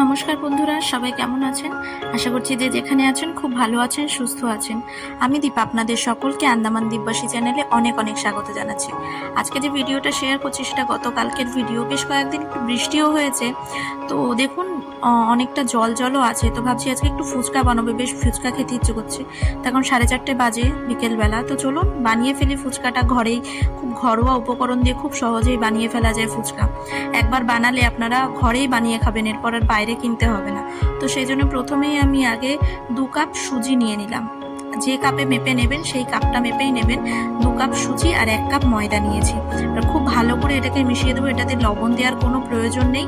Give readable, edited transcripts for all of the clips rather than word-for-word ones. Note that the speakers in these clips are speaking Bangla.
নমস্কার বন্ধুরা, সবাই কেমন আছেন? আশা করছি যে যেখানে আছেন খুব ভালো আছেন, সুস্থ আছেন। আমি দীপা আপনাদের সকলকে আন্দামান দ্বীপবাসী চ্যানেলে অনেক অনেক স্বাগত জানাচ্ছি। আজকে যে ভিডিওটা শেয়ার করছি সেটা গতকালকের ভিডিও। বেশ কয়েকদিন একটু বৃষ্টিও হয়েছে, তো দেখুন অনেকটা জলও আছে। তো ভাবছি আজকে একটু ফুচকা বানাবো, বেশ ফুচকা খেতে ইচ্ছে করছে। তখন 4:30 বাজে বিকেলবেলা। তো চলুন বানিয়ে ফেলি ফুচকাটা ঘরেই। খুব ঘরোয়া উপকরণ দিয়ে খুব সহজেই বানিয়ে ফেলা যায় ফুচকা। একবার বানালে আপনারা ঘরেই বানিয়ে খাবেন, এরপর আর বাইরে কিনতে হবে না। তো সেই জন্য প্রথমেই আমি আগে 2 কাপ সুজি নিয়ে নিলাম। যে কাপে মেপে নেবেন সেই কাপটা মেপেই নেবেন। 2 কাপ সুজি আর 1 কাপ ময়দা নিয়েছি। আর খুব ভালো করে এটাকে মিশিয়ে দেবো। এটাতে লবণ দেওয়ার কোনো প্রয়োজন নেই।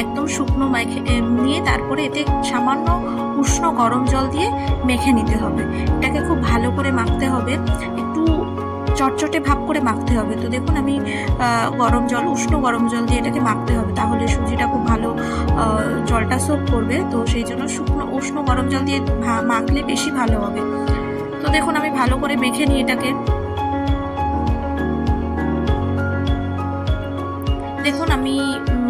একদম শুকনো নিয়ে তারপরে এতে সামান্য উষ্ণ গরম জল দিয়ে মেখে নিতে হবে। এটাকে খুব ভালো করে মাখতে হবে, একটু চটচটে ভাব করে মাখতে হবে। তো দেখুন আমি উষ্ণ গরম জল দিয়ে এটাকে মাখতে হবে, তাহলে সুজিটা খুব ভালো জলটা সোক করবে। তো সেই জন্য উষ্ণ গরম জল দিয়ে মাখলে বেশি ভালো হবে। তো দেখুন আমি ভালো করে মেখে নিই এটাকে। দেখুন আমি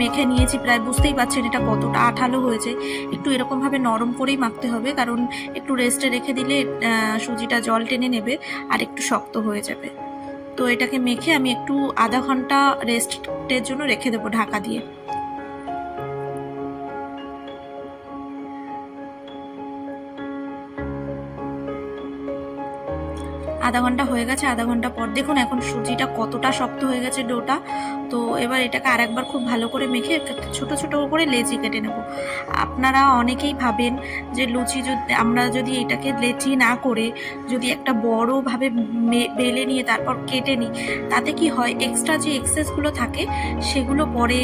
মেখে নিয়েছি, প্রায় বুঝতেই পারছেন এটা কতটা আঠালো হয়েছে। একটু এরকমভাবে নরম করেই মাখতে হবে, কারণ একটু রেস্টে রেখে দিলে সুজিটা জল টেনে নেবে আর একটু শক্ত হয়ে যাবে। তো এটাকে মেখে আমি একটু আধা ঘন্টা রেস্টের জন্য রেখে দেবো ঢাকা দিয়ে। আধা ঘন্টা হয়ে গেছে। আধা ঘন্টা পর দেখুন এখন সুজিটা কতটা শক্ত হয়ে গেছে ডোটা। তো এবার এটাকে আরেকবার খুব ভালো করে মেখে ছোট ছোট করে লেচি কেটে নেব। আপনারা অনেকেই ভাবেন যে আমরা যদি এটাকে লেচি না করে যদি একটা বড়োভাবে বেলে নিয়ে তারপর কেটে নিই, তাতে কি হয় এক্সট্রা যে এক্সেসগুলো থাকে সেগুলো পরে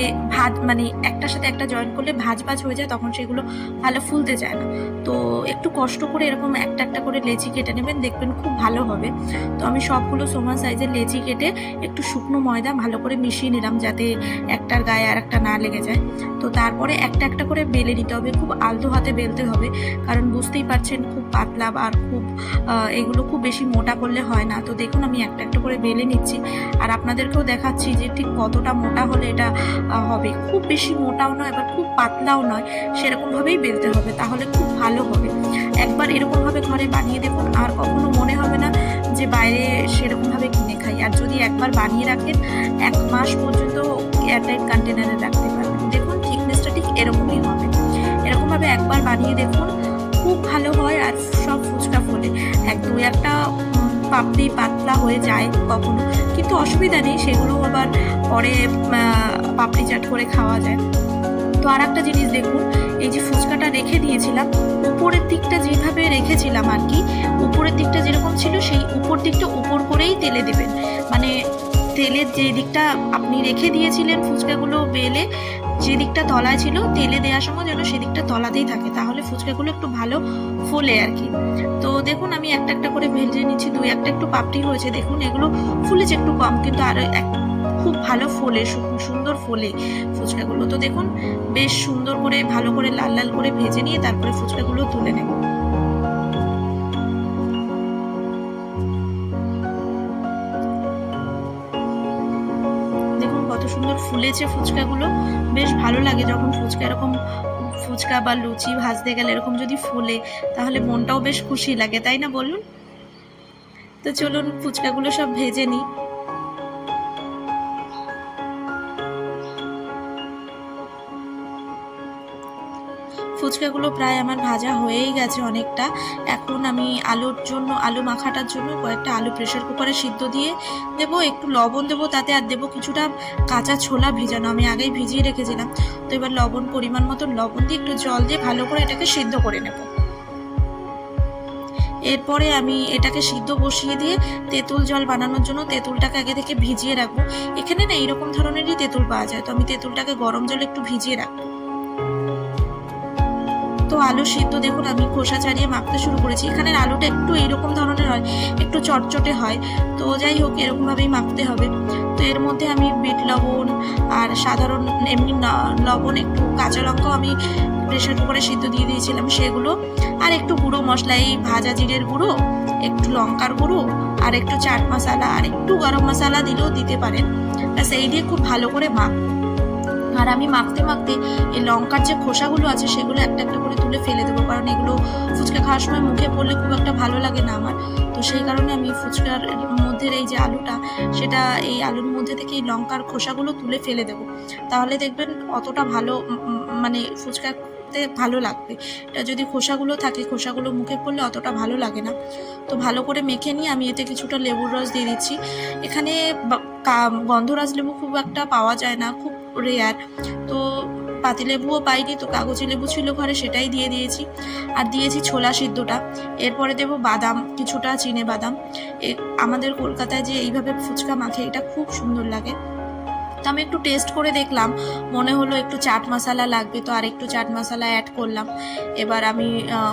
মানে একটার সাথে একটা জয়েন করলে ভাজ হয়ে যায়, তখন সেগুলো ভালো ফুলতে যায় না। তো একটু কষ্ট করে এরকম একটা একটা করে লেচি কেটে নেবেন, দেখবেন খুব ভালো হবে। তো আমি সবগুলো সমান সাইজের লেচি কেটে একটু শুকনো ময়দা ভালো করে মিশিয়ে নিলাম, যাতে একটার গায়ে আর একটা না লেগে যায়। তো তারপরে একটা একটা করে বেলে নিতে হবে, খুব আলতো হাতে বেলতে হবে, কারণ বুঝতেই পারছেন খুব পাতলা আর এগুলো খুব বেশি মোটা করলে হয় না। তো দেখুন আমি একটা একটা করে বেলে নিচ্ছি, আর আপনাদেরকেও দেখাচ্ছি যে ঠিক কতটা মোটা হলে এটা হবে। খুব বেশি মোটাও নয়, এবার খুব পাতলাও নয়, সেরকমভাবেই বেলতে হবে, তাহলে খুব ভালো হবে। একবার এরকমভাবে ঘরে বানিয়ে দেখুন, আর কখনো মনে হবে না যে বাইরে সেরকমভাবে কিনে খাই। আর যদি একবার বানিয়ে রাখেন 1 মাস পর্যন্ত এয়ারটাইট কন্টেনারে রাখতে পারবেন। দেখুন থিকনেসটা ঠিক এরকমই হবে। এরকমভাবে একবার বানিয়ে দেখুন, খুব ভালো হয়। আর সব ফুচকা ফোলে 1-2-1টা পাপড়ি পাতলা হয়ে যায় কখনো, কিন্তু অসুবিধা নেই, সেগুলো আবার পরে পাপড়ি চাট করে খাওয়া যায়। তো আর একটা জিনিস দেখুন, এই যে ফুচকাটা রেখে দিয়েছিলাম, উপরের দিকটা যেভাবে রেখেছিলাম আর কি, উপরের দিকটা যেরকম ছিল সেই উপর দিকটা উপর করেই তেলে দেবেন। মানে তেলের যে দিকটা আপনি রেখে দিয়েছিলেন ফুচকাগুলো বেলে, যে দিকটা তলায় ছিল তেলে দেওয়ার সময় যেন সেদিকটা তলাতেই থাকে, তাহলে ফুচকাগুলো একটু ভালো ফোলে আর কি। তো দেখুন আমি একটা একটা করে ভেজে নিচ্ছি। 2-1টা একটু পাপড়ি হয়েছে, দেখুন এগুলো ফুলেছে একটু কম, কিন্তু আরো খুব ভালো ফোলে, সুন্দর ফোলে ফুচকাগুলো। তো দেখুন বেশ সুন্দর করে ভালো করে লাল লাল করে ভেজে নিয়ে তারপরে ফুচকাগুলো তুলে নেব। দেখুন কত সুন্দর ফুলেছে ফুচকাগুলো। বেশ ভালো লাগে যখন ফুচকা বা লুচি ভাজতে গেলে এরকম যদি ফুলে, তাহলে মনটাও বেশ খুশি লাগে, তাই না বলুন? তো চলুন ফুচকাগুলো সব ভেজে নিই। ফুচকাগুলো প্রায় আমার ভাজা হয়েই গেছে অনেকটা। এখন আমি আলু মাখাটার জন্য কয়েকটা আলু প্রেশার কুকারে সিদ্ধ দিয়ে দেবো, একটু লবণ দেবো তাতে, আর দেবো কিছুটা কাঁচা ছোলা ভেজানো, আমি আগেই ভিজিয়ে রেখেছিলাম। তো এবার পরিমাণ মতো লবণ দিয়ে একটু জল দিয়ে ভালো করে এটাকে সিদ্ধ করে নেব। এরপরে আমি এটাকে সিদ্ধ বসিয়ে দিয়ে তেঁতুল জল বানানোর জন্য তেঁতুলটাকে আগে থেকে ভিজিয়ে রাখবো। এখানে না এইরকম ধরনেরই তেঁতুল পাওয়া যায়, তো আমি তেঁতুলটাকে গরম জলে একটু ভিজিয়ে রাখবো। তো আলু সিদ্ধ দেখুন আমি খোসা ছাড়িয়ে মাখতে শুরু করেছি। এখানের আলুটা একটু এইরকম ধরনের হয়, একটু চটচটে হয়। তো যাই হোক এরকমভাবেই মাখতে হবে। তো এর মধ্যে আমি বিট লবণ আর সাধারণ এমনি লবণ, একটু কাঁচা লঙ্কাও আমি প্রেশার কুকারে সিদ্ধ দিয়ে দিয়েছিলাম সেগুলো, আর একটু গুঁড়ো মশলা, এই ভাজা জিরের গুঁড়ো, একটু লঙ্কার গুঁড়ো, আর একটু চাট মশলা, আর একটু গরম মশলা দিলেও দিতে পারেন। ব্যাস এই দিয়ে খুব ভালো করে মাখবো। আর আমি মাখতে মাখতে এই লঙ্কার যে খোসাগুলো আছে সেগুলো একটা একটা করে তুলে ফেলে দেবো, কারণ এগুলো ফুচকা খাওয়ার সময় মুখে পড়লে খুব একটা ভালো লাগে না আমার। তো সেই কারণে আমি ফুচকার মধ্যে এই যে আলুটা, সেটা এই আলুর মধ্যে থেকে এই লঙ্কার খোসাগুলো তুলে ফেলে দেবো। তাহলে দেখবেন অতটা ভালো মানে ফুচকা ভালো লাগবে। এটা যদি খোসাগুলো থাকে, খোসাগুলো মুখে পড়লে অতটা ভালো লাগে না। তো ভালো করে মেখে নিয়ে আমি এতে কিছুটা লেবুর রস দিয়ে দিচ্ছি। এখানে গন্ধরাজ লেবু খুব একটা পাওয়া যায় না, খুব রেয়ার। তো পাতিলেবুও পাইনি, তো কাগজি লেবু ছিল ঘরে, সেটাই দিয়ে দিয়েছি। আর দিয়েছি ছোলা সিদ্ধটা। এরপরে দেবো বাদাম, কিছুটা চিনে বাদাম। আমাদের কলকাতায় যে এইভাবে ফুচকা মাখে, এটা খুব সুন্দর লাগে। তো আমি একটু টেস্ট করে দেখলাম, মনে হলো একটু চাট মশলা লাগবে, তো আর একটু চাট মশলা অ্যাড করলাম। এবার আমি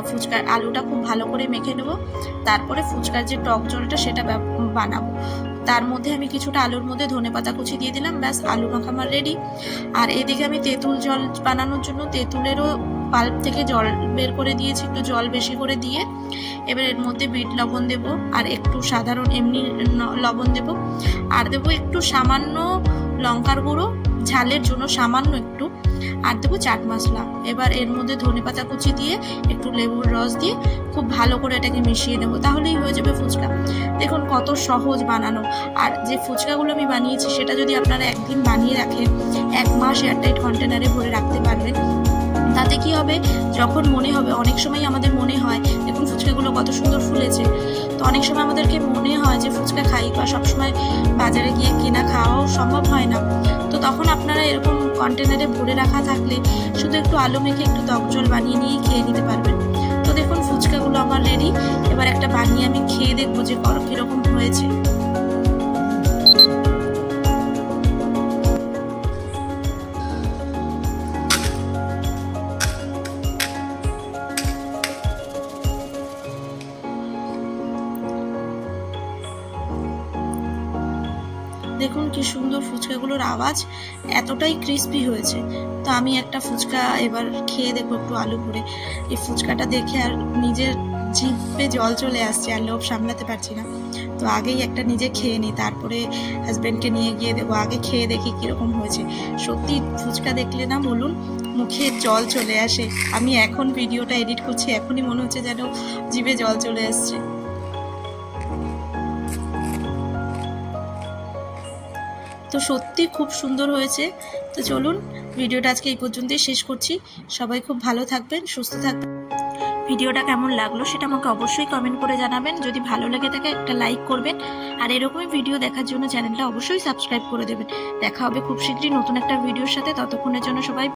ফুচকার আলুটা খুব ভালো করে মেখে নেব, তারপরে ফুচকার যে টক জলটা সেটা বানাবো। তার মধ্যে আমি কিছুটা আলুর মধ্যে ধনেপাতা কুচি দিয়ে দিলাম, ব্যাস আলু মাখা আমার রেডি। আর এদিকে আমি তেঁতুল জল বানানোর জন্য তেঁতুলেরও পাল্প থেকে জল বের করে দিয়েছি, একটু জল বেশি করে দিয়ে এবার এর মধ্যে বিট লবণ দেব, আর একটু সাধারণ এমনি লবণ দেব, আর দেবো একটু সামান্য লঙ্কার গুঁড়ো ঝালের জন্য, সামান্য একটু, আর দেবো চাট মশলা। এবার এর মধ্যে ধনেপাতা কুচি দিয়ে একটু লেবুর রস দিয়ে খুব ভালো করে এটাকে মিশিয়ে নেবো, তাহলেই হয়ে যাবে ফুচকা। দেখুন কত সহজ বানানো। আর যে ফুচকাগুলো আমি বানিয়েছি সেটা যদি আপনারা একদিন বানিয়ে রাখেন, 1 মাস এয়ারটাইট কন্টেনারে ভরে রাখতে পারবেন। তাতে কি হবে, যখন মনে হবে, অনেক সময় আমাদের মনে হয়, দেখুন ফুচকাগুলো কত সুন্দর ফুলেছে, তো অনেক সময় আমাদেরকে মনে হয় যে ফুচকা খাই, বা সবসময় বাজারে গিয়ে কেনা খাওয়াও সম্ভব হয় না। তো তখন আপনারা এরকম কন্টেনারে ভরে রাখা থাকলে শুধু একটু আলু মেখে একটু টক জল বানিয়ে নিয়েই খেয়ে নিতে পারবেন। তো দেখুন ফুচকাগুলো আমার রেডি। এবার একটা বানিয়ে আমি খেয়ে দেখবো যে কীরকম হয়েছে। দেখুন কি সুন্দর ফুচকাগুলোর আওয়াজ, এতটাই ক্রিস্পি হয়েছে। তো আমি একটা ফুচকা এবার খেয়ে দেখবো একটু আলু ভরে। এই ফুচকাটা দেখে আর নিজের জিভে জল চলে আসছে, আর লোভ সামলাতে পারছি না। তো আগেই একটা নিজে খেয়ে নিই, তারপরে হাজব্যান্ডকে নিয়ে গিয়ে দেবো। আগে খেয়ে দেখি কীরকম হয়েছে। সত্যি ফুচকা দেখলে না বলুন মুখে জল চলে আসে। আমি এখন ভিডিওটা এডিট করছি, এখনই মনে হচ্ছে যেন জিভে জল চলে আসছে। তো সত্যি খুব সুন্দর হয়েছে। তো চলুন ভিডিওটা আজকে এই পর্যন্তই শেষ করছি। সবাই খুব ভালো থাকবেন, সুস্থ থাকবেন। ভিডিওটা কেমন লাগলো সেটা আমাকে অবশ্যই কমেন্ট করে জানাবেন। যদি ভালো লেগে থাকে একটা লাইক করবেন, আর এরকমই ভিডিও দেখার জন্য চ্যানেলটা অবশ্যই সাবস্ক্রাইব করে দেবেন। দেখা হবে খুব শীঘ্রই নতুন একটা ভিডিওর সাথে। ততক্ষণের জন্য সবাই